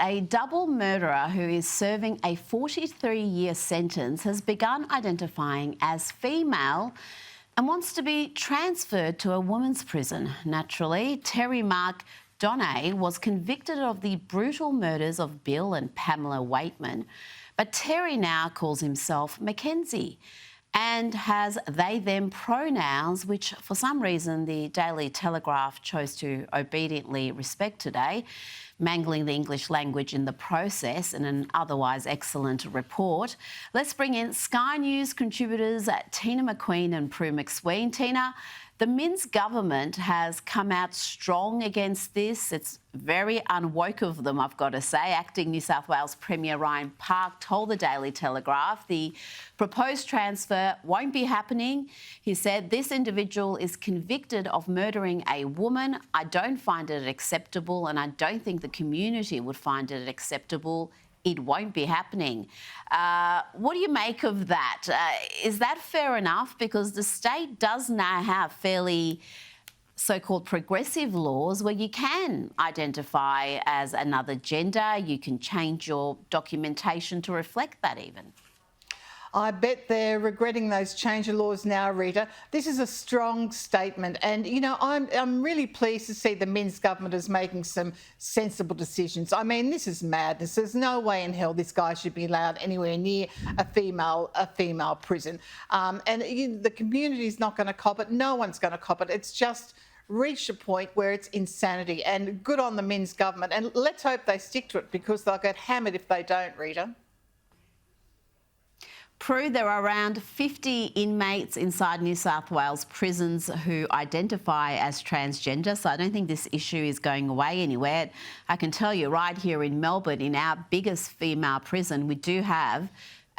a double murderer who is serving a 43-year sentence has begun identifying as female and wants to be transferred to a women's prison. Naturally, Terry McQueen was convicted of the brutal murders of Bill and Pamela Waitman, but Terry now calls himself Mackenzie and has they-them pronouns, which for some reason the Daily Telegraph chose to obediently respect today, mangling the English language in the process in an otherwise excellent report. Let's bring in Sky News contributors Teena McQueen and Prue McSween. Teena, the Minns government has come out strong against this. It's very unwoke of them, I've got to say. Acting New South Wales Premier Ryan Park told the Daily Telegraph the proposed transfer won't be happening. He said, "This individual is convicted of murdering a woman. I don't find it acceptable, and I don't think the community would find it acceptable. It won't be happening." What do you make of that? Is that fair enough? Because the state does now have fairly so-called progressive laws where you can identify as another gender, you can change your documentation to reflect that even. I bet they're regretting those change of laws now, Rita. This is a strong statement, and you know I'm really pleased to see the Minns government is making some sensible decisions. I mean, this is madness. There's no way in hell this guy should be allowed anywhere near a female prison, the community's not going to cop it. No one's going to cop it. It's just reached a point where it's insanity, and good on the Minns government. And let's hope they stick to it, because they'll get hammered if they don't, Rita. Prue, there are around 50 inmates inside New South Wales prisons who identify as transgender, so I don't think this issue is going away anywhere. I can tell you right here in Melbourne, in our biggest female prison, we do have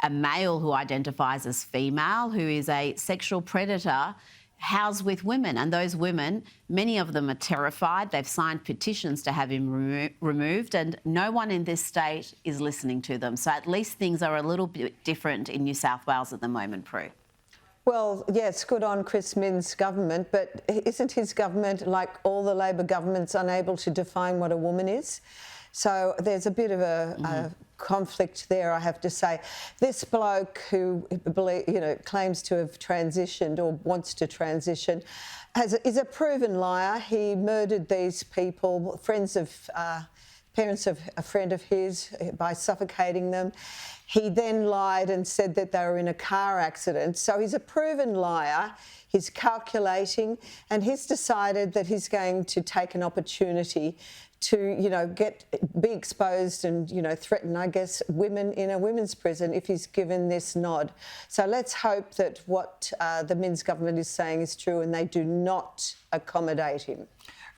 a male who identifies as female, who is a sexual predator housed with women, and those women, many of them are terrified. They've signed petitions to have him removed, and no one in this state is listening to them. So at least things are a little bit different in New South Wales at the moment, Prue. Well, yes, good on Chris Minns' government, but isn't his government, like all the Labor governments, unable to define what a woman is? So there's a bit of a conflict there, I have to say. This bloke who claims to have transitioned or wants to transition is a proven liar. He murdered these people, parents of a friend of his, by suffocating them. He then lied and said that they were in a car accident. So he's a proven liar. He's calculating, and he's decided that he's going to take an opportunity to, be exposed and, threaten, I guess, women in a women's prison if he's given this nod. So let's hope that what the Minns government is saying is true and they do not accommodate him.